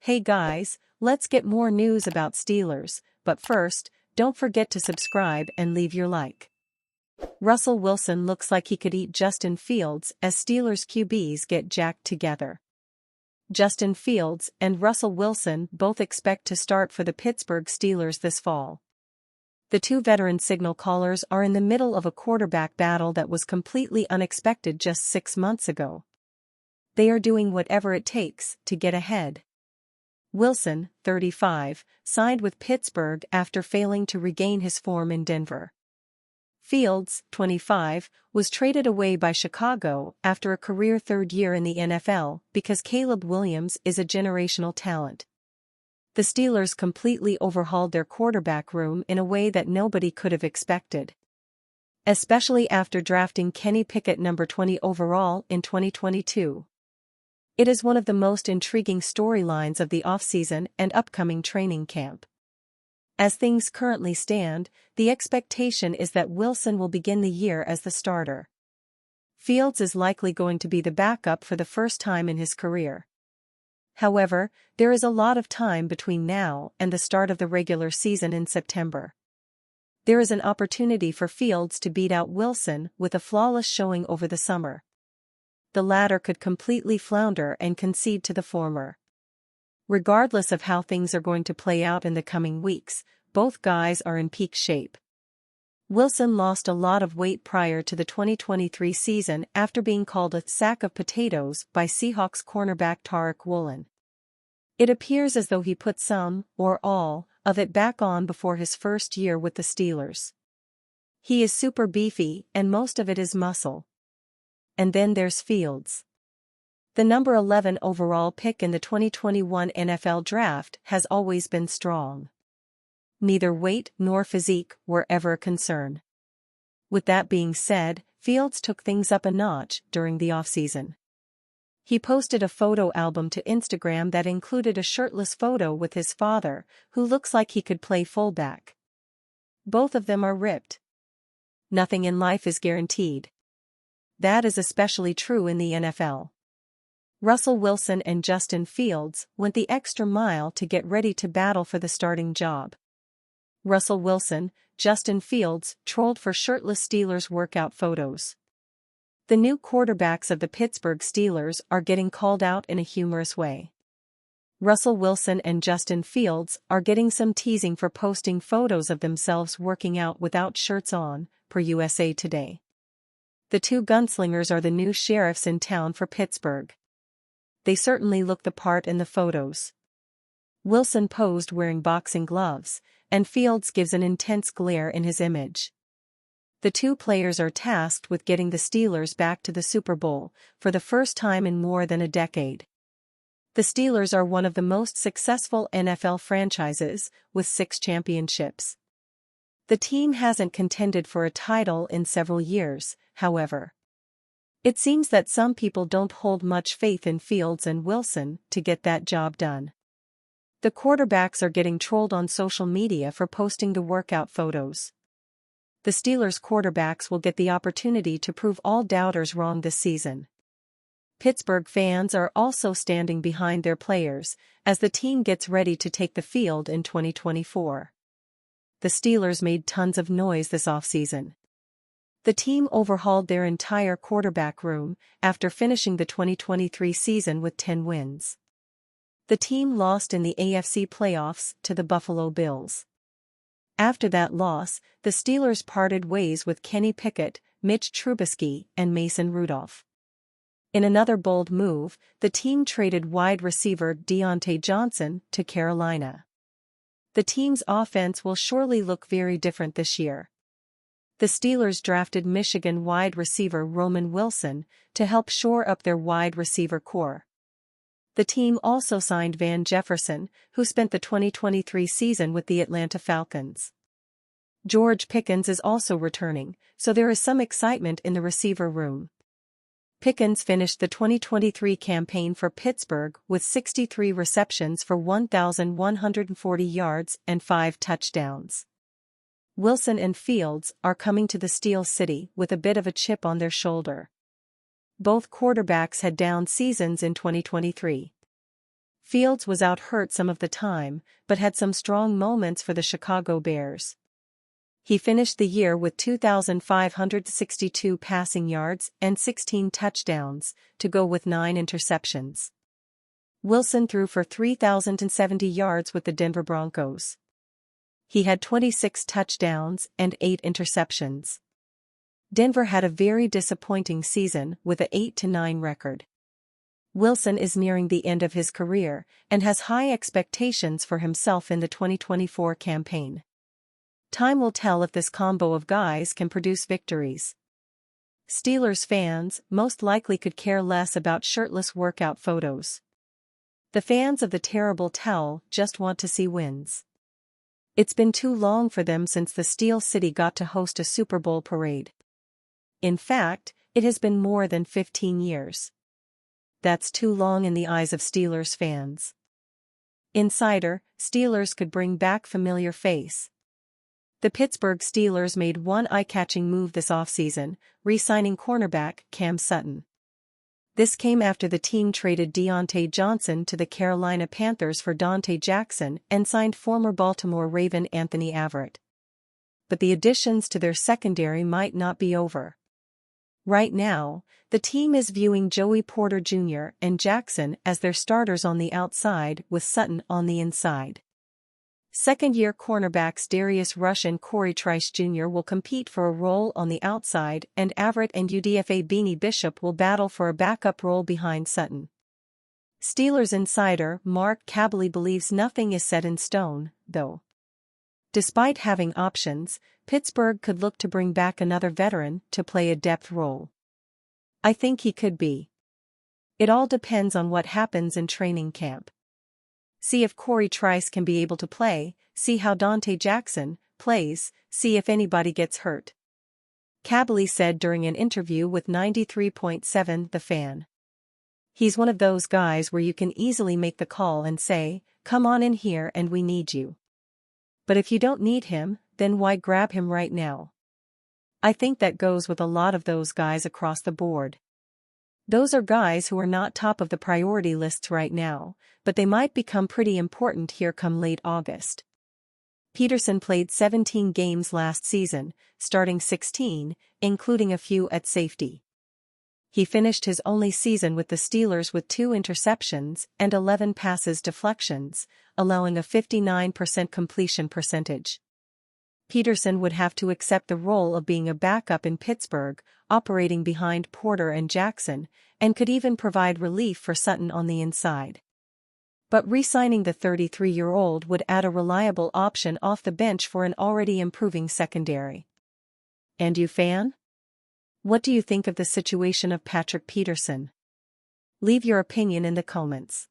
Hey guys, let's get more news about Steelers, but first, don't forget to subscribe and leave your like. Russell Wilson looks like he could eat Justin Fields as Steelers QBs get jacked together. Justin Fields and Russell Wilson both expect to start for the Pittsburgh Steelers this fall. The two veteran signal callers are in the middle of a quarterback battle that was completely unexpected just 6 months ago. They are doing whatever it takes to get ahead. Wilson, 35, signed with Pittsburgh after failing to regain his form in Denver. Fields, 25, was traded away by Chicago after a career third year in the NFL because Caleb Williams is a generational talent. The Steelers completely overhauled their quarterback room in a way that nobody could have expected. Especially after drafting Kenny Pickett number 20 overall in 2022. It is one of the most intriguing storylines of the offseason and upcoming training camp. As things currently stand, the expectation is that Wilson will begin the year as the starter. Fields is likely going to be the backup for the first time in his career. However, there is a lot of time between now and the start of the regular season in September. There is an opportunity for Fields to beat out Wilson with a flawless showing over the summer. The latter could completely flounder and concede to the former. Regardless of how things are going to play out in the coming weeks, both guys are in peak shape. Wilson lost a lot of weight prior to the 2023 season after being called a sack of potatoes by Seahawks cornerback Tariq Woolen. It appears as though he put some, or all, of it back on before his first year with the Steelers. He is super beefy and most of it is muscle. And then there's Fields. The number 11 overall pick in the 2021 NFL Draft has always been strong. Neither weight nor physique were ever a concern. With that being said, Fields took things up a notch during the offseason. He posted a photo album to Instagram that included a shirtless photo with his father, who looks like he could play fullback. Both of them are ripped. Nothing in life is guaranteed. That is especially true in the NFL. Russell Wilson and Justin Fields went the extra mile to get ready to battle for the starting job. Russell Wilson, Justin Fields trolled for shirtless Steelers workout photos. The new quarterbacks of the Pittsburgh Steelers are getting called out in a humorous way. Russell Wilson and Justin Fields are getting some teasing for posting photos of themselves working out without shirts on, per USA Today. The two gunslingers are the new sheriffs in town for Pittsburgh. They certainly look the part in the photos. Wilson posed wearing boxing gloves, and Fields gives an intense glare in his image. The two players are tasked with getting the Steelers back to the Super Bowl for the first time in more than a decade. The Steelers are one of the most successful NFL franchises, with 6 championships. The team hasn't contended for a title in several years, however. It seems that some people don't hold much faith in Fields and Wilson to get that job done. The quarterbacks are getting trolled on social media for posting the workout photos. The Steelers quarterbacks will get the opportunity to prove all doubters wrong this season. Pittsburgh fans are also standing behind their players as the team gets ready to take the field in 2024. The Steelers made tons of noise this offseason. The team overhauled their entire quarterback room after finishing the 2023 season with 10 wins. The team lost in the AFC playoffs to the Buffalo Bills. After that loss, the Steelers parted ways with Kenny Pickett, Mitch Trubisky, and Mason Rudolph. In another bold move, the team traded wide receiver Deontay Johnson to Carolina. The team's offense will surely look very different this year. The Steelers drafted Michigan wide receiver Roman Wilson to help shore up their wide receiver core. The team also signed Van Jefferson, who spent the 2023 season with the Atlanta Falcons. George Pickens is also returning, so there is some excitement in the receiver room. Pickens finished the 2023 campaign for Pittsburgh with 63 receptions for 1,140 yards and 5 touchdowns. Wilson and Fields are coming to the Steel City with a bit of a chip on their shoulder. Both quarterbacks had down seasons in 2023. Fields was out hurt some of the time, but had some strong moments for the Chicago Bears. He finished the year with 2,562 passing yards and 16 touchdowns, to go with 9 interceptions. Wilson threw for 3,070 yards with the Denver Broncos. He had 26 touchdowns and 8 interceptions. Denver had a very disappointing season with a 8-9 record. Wilson is nearing the end of his career and has high expectations for himself in the 2024 campaign. Time will tell if this combo of guys can produce victories. Steelers fans most likely could care less about shirtless workout photos. The fans of the terrible tell just want to see wins. It's been too long for them since the Steel City got to host a Super Bowl parade. In fact, it has been more than 15 years. That's too long in the eyes of Steelers fans. Insider, Steelers could bring back familiar face. The Pittsburgh Steelers made one eye-catching move this offseason, re-signing cornerback Cam Sutton. This came after the team traded Deontay Johnson to the Carolina Panthers for Dante Jackson and signed former Baltimore Raven Anthony Averett. But the additions to their secondary might not be over. Right now, the team is viewing Joey Porter Jr. and Jackson as their starters on the outside with Sutton on the inside. Second-year cornerbacks Darius Rush and Corey Trice Jr. will compete for a role on the outside, and Averett and UDFA Beanie Bishop will battle for a backup role behind Sutton. Steelers insider Mark Kaboly believes nothing is set in stone, though. Despite having options, Pittsburgh could look to bring back another veteran to play a depth role. I think he could be. It all depends on what happens in training camp. See if Corey Trice can be able to play, see how Dante Jackson plays, see if anybody gets hurt. Kaboly said during an interview with 93.7 The Fan. He's one of those guys where you can easily make the call and say, come on in here and we need you. But if you don't need him, then why grab him right now? I think that goes with a lot of those guys across the board. Those are guys who are not top of the priority lists right now, but they might become pretty important here come late August. Peterson played 17 games last season, starting 16, including a few at safety. He finished his only season with the Steelers with 2 interceptions and 11 passes deflections, allowing a 59% completion percentage. Peterson would have to accept the role of being a backup in Pittsburgh, operating behind Porter and Jackson, and could even provide relief for Sutton on the inside. But re-signing the 33-year-old would add a reliable option off the bench for an already improving secondary. And you fan? What do you think of the situation of Patrick Peterson? Leave your opinion in the comments.